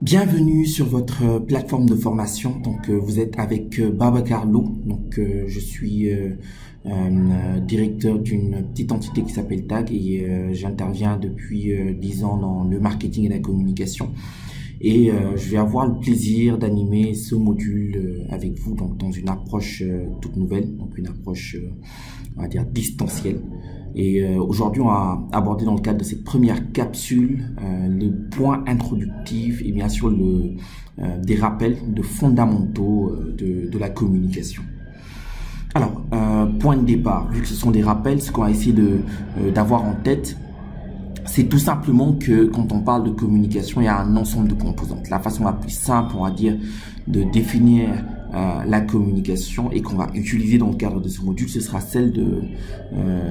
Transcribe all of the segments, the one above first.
Bienvenue sur votre plateforme de formation. Donc vous êtes avec Babacar Lo. Donc je suis directeur d'une petite entité qui s'appelle TAG et j'interviens depuis 10 ans dans le marketing et la communication. Et je vais avoir le plaisir d'animer ce module avec vous donc dans une approche toute nouvelle, donc une approche on va dire distancielle. Et aujourd'hui, on va aborder dans le cadre de cette première capsule les points introductifs et bien sûr des rappels de fondamentaux de la communication. Alors, point de départ, vu que ce sont des rappels, ce qu'on va essayer d'avoir en tête, c'est tout simplement que quand on parle de communication, il y a un ensemble de composantes. La façon la plus simple, on va dire, de définir la communication et qu'on va utiliser dans le cadre de ce module, ce sera celle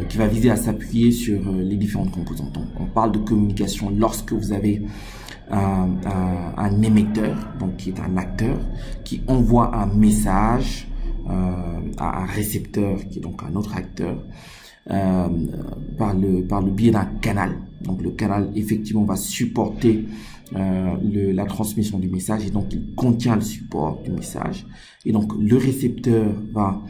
qui va viser à s'appuyer sur les différentes composantes. Donc, on parle de communication lorsque vous avez un émetteur, donc qui est un acteur, qui envoie un message à un récepteur, qui est donc un autre acteur, par le biais d'un canal. Donc le canal effectivement va supporter la transmission du message et donc il contient le support du message. Et donc le récepteur va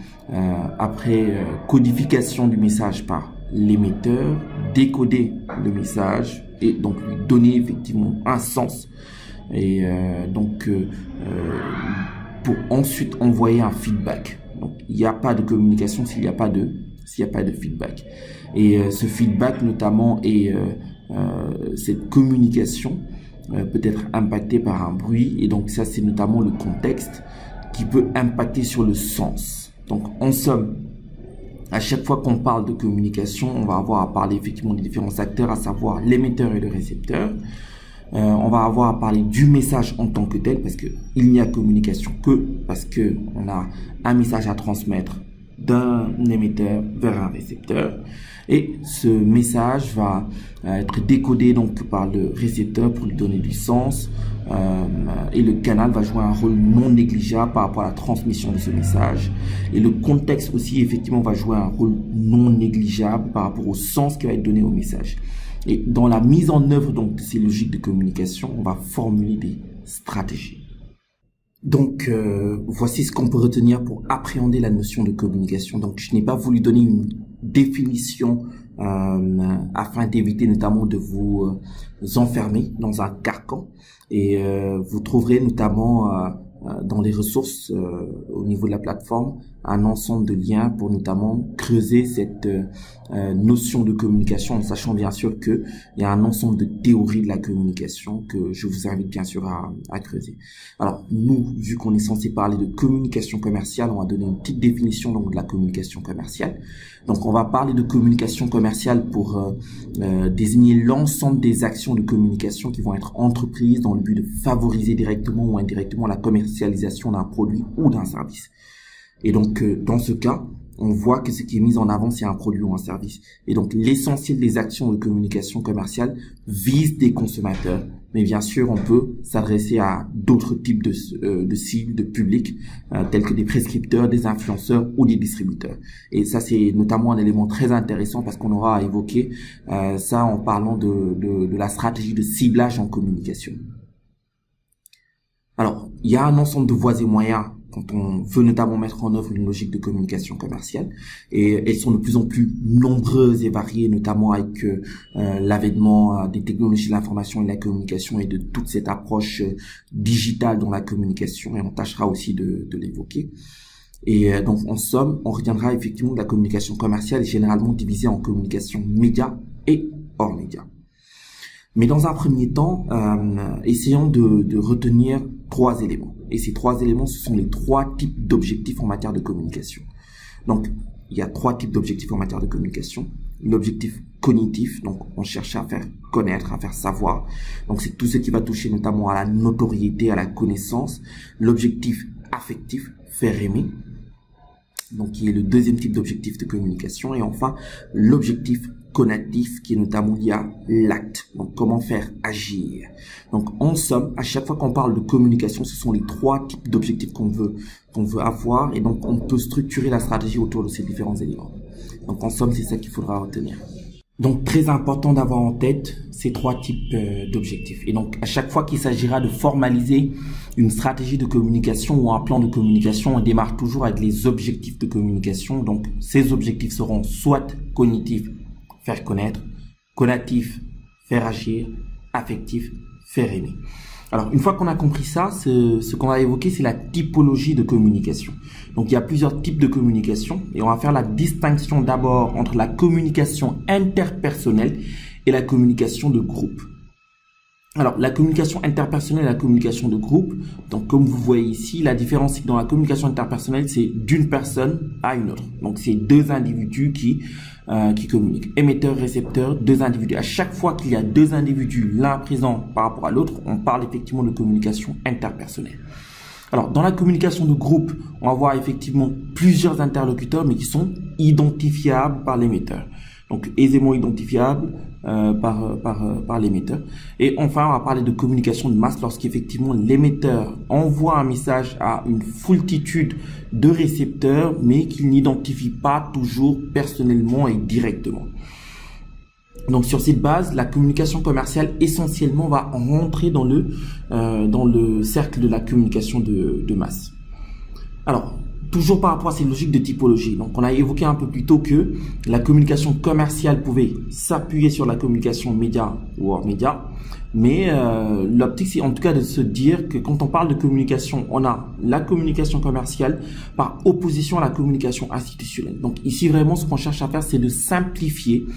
après codification du message par l'émetteur décoder le message et donc lui donner effectivement un sens et pour ensuite envoyer un feedback. Donc il n'y a pas de communication s'il n'y a pas de feedback. Et ce feedback notamment et cette communication peut être impactée par un bruit et donc ça c'est notamment le contexte qui peut impacter sur le sens. Donc en somme, à chaque fois qu'on parle de communication, on va avoir à parler effectivement des différents acteurs, à savoir l'émetteur et le récepteur. On va avoir à parler du message en tant que tel parce que il n'y a communication que parce que on a un message à transmettre d'un émetteur vers un récepteur et ce message va être décodé donc par le récepteur pour lui donner du sens et le canal va jouer un rôle non négligeable par rapport à la transmission de ce message et le contexte aussi effectivement va jouer un rôle non négligeable par rapport au sens qui va être donné au message. Et dans la mise en œuvre donc de ces logiques de communication, on va formuler des stratégies. Donc, voici ce qu'on peut retenir pour appréhender la notion de communication. Donc, je n'ai pas voulu donner une définition afin d'éviter notamment de vous enfermer dans un carcan. Et vous trouverez notamment dans les ressources au niveau de la plateforme un ensemble de liens pour notamment creuser cette notion de communication en sachant bien sûr que il y a un ensemble de théories de la communication que je vous invite bien sûr à creuser. Alors nous, vu qu'on est censé parler de communication commerciale, on va donner une petite définition donc de la communication commerciale. Donc on va parler de communication commerciale pour désigner l'ensemble des actions de communication qui vont être entreprises dans le but de favoriser directement ou indirectement la commercialisation d'un produit ou d'un service. Et donc, dans ce cas, on voit que ce qui est mis en avant, c'est un produit ou un service. Et donc, l'essentiel des actions de communication commerciale vise des consommateurs. Mais bien sûr, on peut s'adresser à d'autres types de cibles, de publics, tels que des prescripteurs, des influenceurs ou des distributeurs. Et ça, c'est notamment un élément très intéressant parce qu'on aura à évoquer ça en parlant de la stratégie de ciblage en communication. Alors, il y a un ensemble de voies et moyens quand on veut notamment mettre en œuvre une logique de communication commerciale et elles sont de plus en plus nombreuses et variées, notamment avec l'avènement des technologies de l'information et de la communication et de toute cette approche digitale dans la communication et on tâchera aussi de l'évoquer. Et donc en somme, on retiendra effectivement que la communication commerciale est généralement divisée en communication média et hors média. Mais dans un premier temps, essayons de retenir 3 éléments. Et ces 3 éléments, ce sont les 3 types d'objectifs en matière de communication. Donc, il y a 3 types d'objectifs en matière de communication. L'objectif cognitif, donc on cherche à faire connaître, à faire savoir. Donc, c'est tout ce qui va toucher notamment à la notoriété, à la connaissance. L'objectif affectif, faire aimer. Donc, qui est le deuxième type d'objectif de communication. Et enfin, l'objectif conatif qui est notamment lié à l'acte. Donc, comment faire agir. Donc, en somme, à chaque fois qu'on parle de communication, ce sont les 3 types d'objectifs qu'on veut avoir. Et donc, on peut structurer la stratégie autour de ces différents éléments. Donc, en somme, c'est ça qu'il faudra retenir. Donc, très important d'avoir en tête ces trois types d'objectifs. Et donc, à chaque fois qu'il s'agira de formaliser une stratégie de communication ou un plan de communication, on démarre toujours avec les objectifs de communication. Donc, ces objectifs seront soit cognitifs, faire connaître, conatifs, faire agir, affectifs, faire aimer. Alors, une fois qu'on a compris ça, ce qu'on va évoquer, c'est la typologie de communication. Donc, il y a plusieurs types de communication et on va faire la distinction d'abord entre la communication interpersonnelle et la communication de groupe. Alors, la communication interpersonnelle et la communication de groupe, donc comme vous voyez ici, la différence c'est que dans la communication interpersonnelle, c'est d'une personne à une autre. Donc, c'est deux individus qui communiquent. Émetteur, récepteur, deux individus. À chaque fois qu'il y a deux individus, l'un présent par rapport à l'autre, on parle effectivement de communication interpersonnelle. Alors, dans la communication de groupe, on va voir effectivement plusieurs interlocuteurs, mais qui sont identifiables par l'émetteur. Donc, aisément identifiables par l'émetteur. Et enfin, on va parler de communication de masse lorsqu'effectivement l'émetteur envoie un message à une foultitude de récepteurs, mais qu'il n'identifie pas toujours personnellement et directement. Donc, sur cette base, la communication commerciale essentiellement va rentrer dans le cercle de la communication de masse. Alors, toujours par rapport à ces logiques de typologie. Donc, on a évoqué un peu plus tôt que la communication commerciale pouvait s'appuyer sur la communication média ou hors média. Mais l'optique, c'est en tout cas de se dire que quand on parle de communication, on a la communication commerciale par opposition à la communication institutionnelle. Donc, ici, vraiment, ce qu'on cherche à faire, c'est de simplifier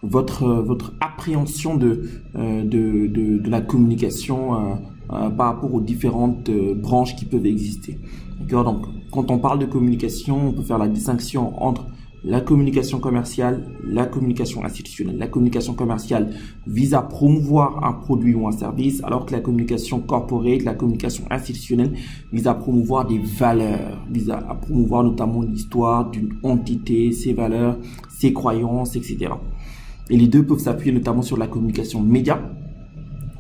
votre appréhension de la communication par rapport aux différentes branches qui peuvent exister. D'accord? Donc, quand on parle de communication, on peut faire la distinction entre la communication commerciale, la communication institutionnelle. La communication commerciale vise à promouvoir un produit ou un service, alors que la communication corporate, la communication institutionnelle, vise à promouvoir des valeurs, vise à promouvoir notamment l'histoire d'une entité, ses valeurs, ses croyances, etc. Et les deux peuvent s'appuyer notamment sur la communication média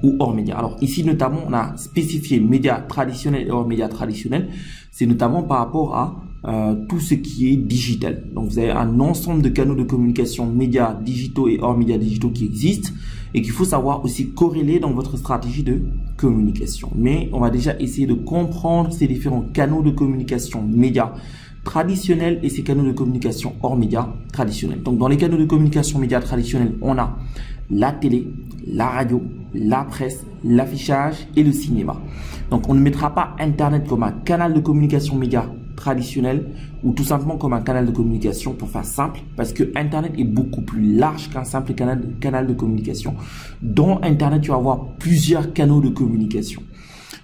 ou hors média. Alors ici notamment, on a spécifié médias traditionnels et hors médias traditionnels. C'est notamment par rapport à tout ce qui est digital. Donc vous avez un ensemble de canaux de communication médias digitaux et hors médias digitaux qui existent et qu'il faut savoir aussi corréler dans votre stratégie de communication. Mais on va déjà essayer de comprendre ces différents canaux de communication médias traditionnels et ces canaux de communication hors médias traditionnels. Donc dans les canaux de communication médias traditionnels, on a la télé, la radio, la presse, l'affichage et le cinéma. Donc on ne mettra pas Internet comme un canal de communication média traditionnel ou tout simplement comme un canal de communication pour faire simple, parce que Internet est beaucoup plus large qu'un simple canal de communication. Dans Internet, tu vas avoir plusieurs canaux de communication.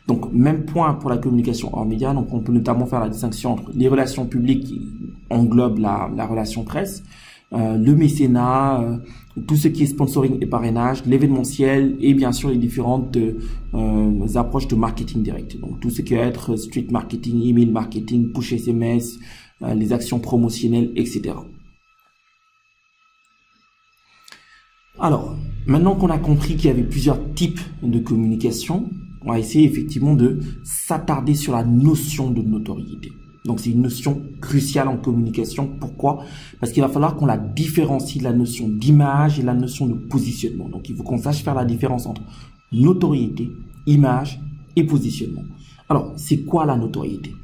Donc, même point pour la communication hors média. Donc, on peut notamment faire la distinction entre les relations publiques qui englobent la relation presse, le mécénat, tout ce qui est sponsoring et parrainage, l'événementiel et bien sûr les différentes approches de marketing direct. Donc, tout ce qui va être street marketing, email marketing, push SMS, les actions promotionnelles, etc. Alors, maintenant qu'on a compris qu'il y avait plusieurs types de communication, on va essayer effectivement de s'attarder sur la notion de notoriété. Donc, c'est une notion cruciale en communication. Pourquoi? Parce qu'il va falloir qu'on la différencie de la notion d'image et la notion de positionnement. Donc, il faut qu'on sache faire la différence entre notoriété, image et positionnement. Alors, c'est quoi la notoriété?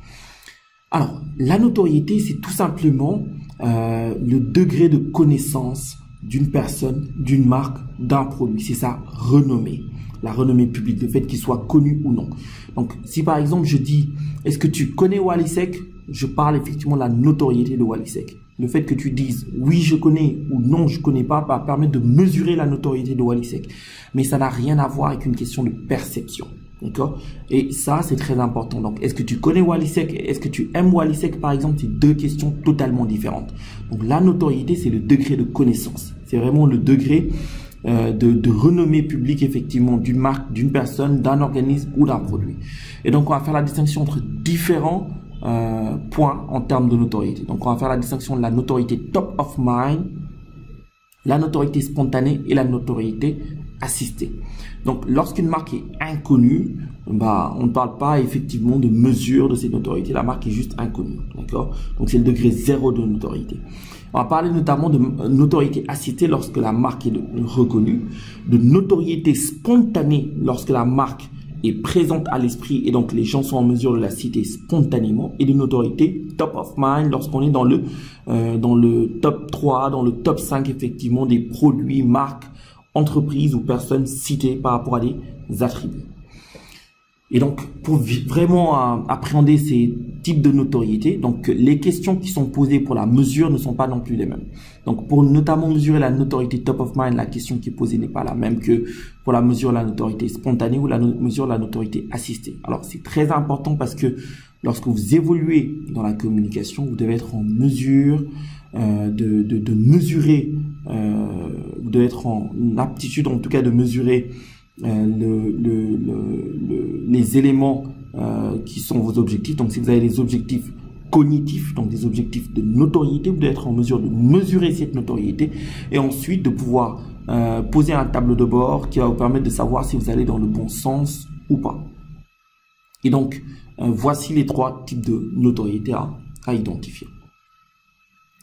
Alors, la notoriété, c'est tout simplement le degré de connaissance d'une personne, d'une marque, d'un produit. C'est sa renommée. La renommée publique, le fait qu'il soit connu ou non. Donc, si par exemple je dis, est-ce que tu connais Wally-Seck? Je parle effectivement de la notoriété de Wally-Seck. Le fait que tu dises, oui, je connais ou non, je connais pas, va permettre de mesurer la notoriété de Wally-Seck. Mais ça n'a rien à voir avec une question de perception. D'accord? Et ça, c'est très important. Donc, est-ce que tu connais Wally-Seck? Est-ce que tu aimes Wally-Seck, par exemple? C'est deux questions totalement différentes. Donc, la notoriété, c'est le degré de connaissance. C'est vraiment le degré de renommée publique, effectivement, d'une marque, d'une personne, d'un organisme ou d'un produit. Et donc, on va faire la distinction entre différents points en termes de notoriété. Donc, on va faire la distinction de la notoriété top of mind, la notoriété spontanée et la notoriété assistée. Donc, lorsqu'une marque est inconnue, on ne parle pas effectivement de mesure de cette notoriété. La marque est juste inconnue, d'accord? Donc c'est le degré 0 de notoriété. On va parler notamment de notoriété assistée lorsque la marque est reconnue, de notoriété spontanée lorsque la marque est présente à l'esprit et donc les gens sont en mesure de la citer spontanément, et de notoriété top of mind lorsqu'on est dans le top 3, dans le top 5 effectivement des produits, marques, entreprises ou personnes citées par rapport à des attributs. Et donc, pour vraiment appréhender ces types de notoriété, donc les questions qui sont posées pour la mesure ne sont pas non plus les mêmes. Donc, pour notamment mesurer la notoriété top of mind, la question qui est posée n'est pas la même que pour la mesure de la notoriété spontanée ou la mesure de la notoriété assistée. Alors, c'est très important parce que lorsque vous évoluez dans la communication, vous devez être en mesure de mesurer, vous devez être en aptitude en tout cas de mesurer les éléments qui sont vos objectifs. Donc si vous avez des objectifs cognitifs, donc des objectifs de notoriété, vous devez être en mesure de mesurer cette notoriété et ensuite de pouvoir poser un tableau de bord qui va vous permettre de savoir si vous allez dans le bon sens ou pas. Et donc voici les 3 types de notoriété à identifier.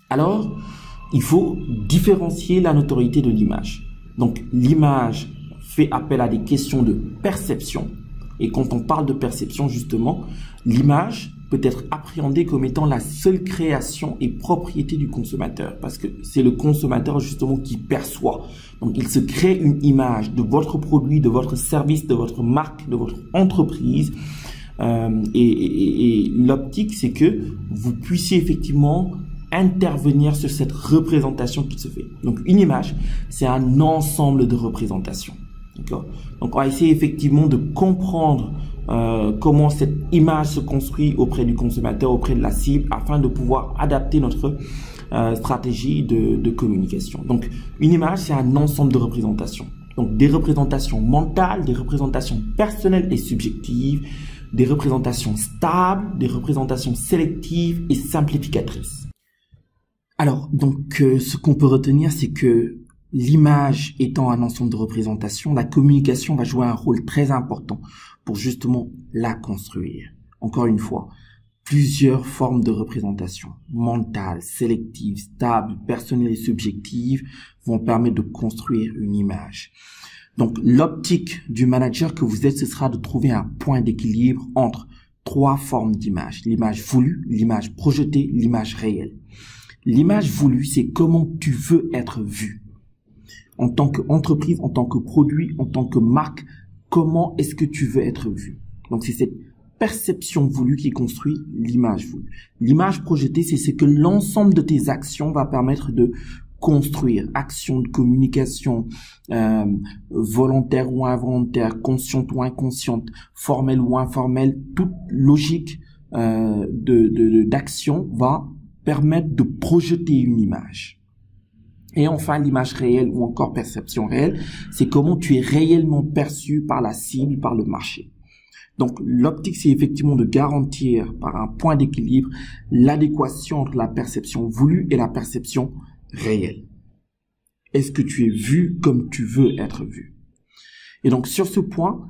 Alors il faut différencier la notoriété de l'image. Donc l'image fait appel à des questions de perception. Et quand on parle de perception, justement, l'image peut être appréhendée comme étant la seule création et propriété du consommateur. Parce que c'est le consommateur, justement, qui perçoit. Donc, il se crée une image de votre produit, de votre service, de votre marque, de votre entreprise. Et l'optique, c'est que vous puissiez effectivement intervenir sur cette représentation qui se fait. Donc, une image, c'est un ensemble de représentations. Donc on va essayer effectivement de comprendre comment cette image se construit auprès du consommateur, auprès de la cible, afin de pouvoir adapter notre stratégie de communication. Donc une image, c'est un ensemble de représentations. Donc des représentations mentales, des représentations personnelles et subjectives, des représentations stables, des représentations sélectives et simplificatrices. Alors donc ce qu'on peut retenir, c'est que l'image étant un ensemble de représentations, la communication va jouer un rôle très important pour justement la construire. Encore une fois, plusieurs formes de représentation, mentale, sélective, stable, personnelle et subjective, vont permettre de construire une image. Donc, l'optique du manager que vous êtes, ce sera de trouver un point d'équilibre entre 3 formes d'image. L'image voulue, l'image projetée, l'image réelle. L'image voulue, c'est comment tu veux être vu. En tant qu'entreprise, en tant que produit, en tant que marque, comment est-ce que tu veux être vu? Donc, c'est cette perception voulue qui construit l'image voulue. L'image projetée, c'est ce que l'ensemble de tes actions va permettre de construire. Actions de communication, volontaire ou involontaire, consciente ou inconsciente, formelle ou informelle, toute logique d'action va permettre de projeter une image. Et enfin, l'image réelle ou encore perception réelle, c'est comment tu es réellement perçu par la cible, par le marché. Donc, l'optique, c'est effectivement de garantir par un point d'équilibre l'adéquation entre la perception voulue et la perception réelle. Est-ce que tu es vu comme tu veux être vu? Et donc, sur ce point,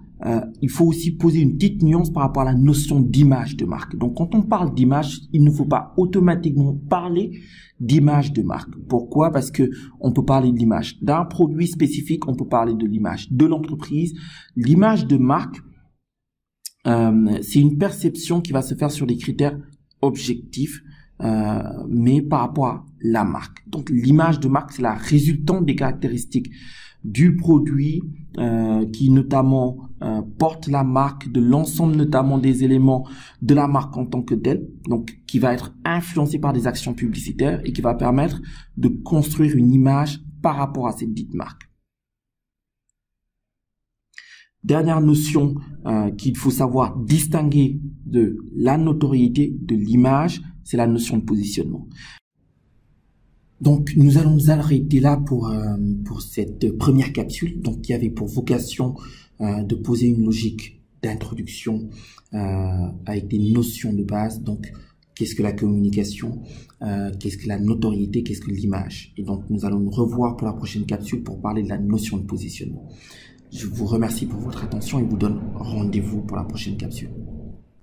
il faut aussi poser une petite nuance par rapport à la notion d'image de marque. Donc, quand on parle d'image, il ne faut pas automatiquement parler d'image de marque. Pourquoi? Parce que on peut parler de l'image d'un produit spécifique, on peut parler de l'image de l'entreprise. L'image de marque, c'est une perception qui va se faire sur des critères objectifs, mais par rapport à la marque. Donc, l'image de marque, c'est la résultante des caractéristiques du produit qui notamment porte la marque, de l'ensemble notamment des éléments de la marque en tant que telle, donc qui va être influencé par des actions publicitaires et qui va permettre de construire une image par rapport à cette dite marque. Dernière notion qu'il faut savoir distinguer de la notoriété de l'image, c'est la notion de positionnement. Donc, nous allons nous arrêter là pour cette première capsule, donc qui avait pour vocation de poser une logique d'introduction avec des notions de base. Donc, qu'est-ce que la communication, qu'est-ce que la notoriété, qu'est-ce que l'image. Et donc, nous allons nous revoir pour la prochaine capsule pour parler de la notion de positionnement. Je vous remercie pour votre attention et vous donne rendez-vous pour la prochaine capsule.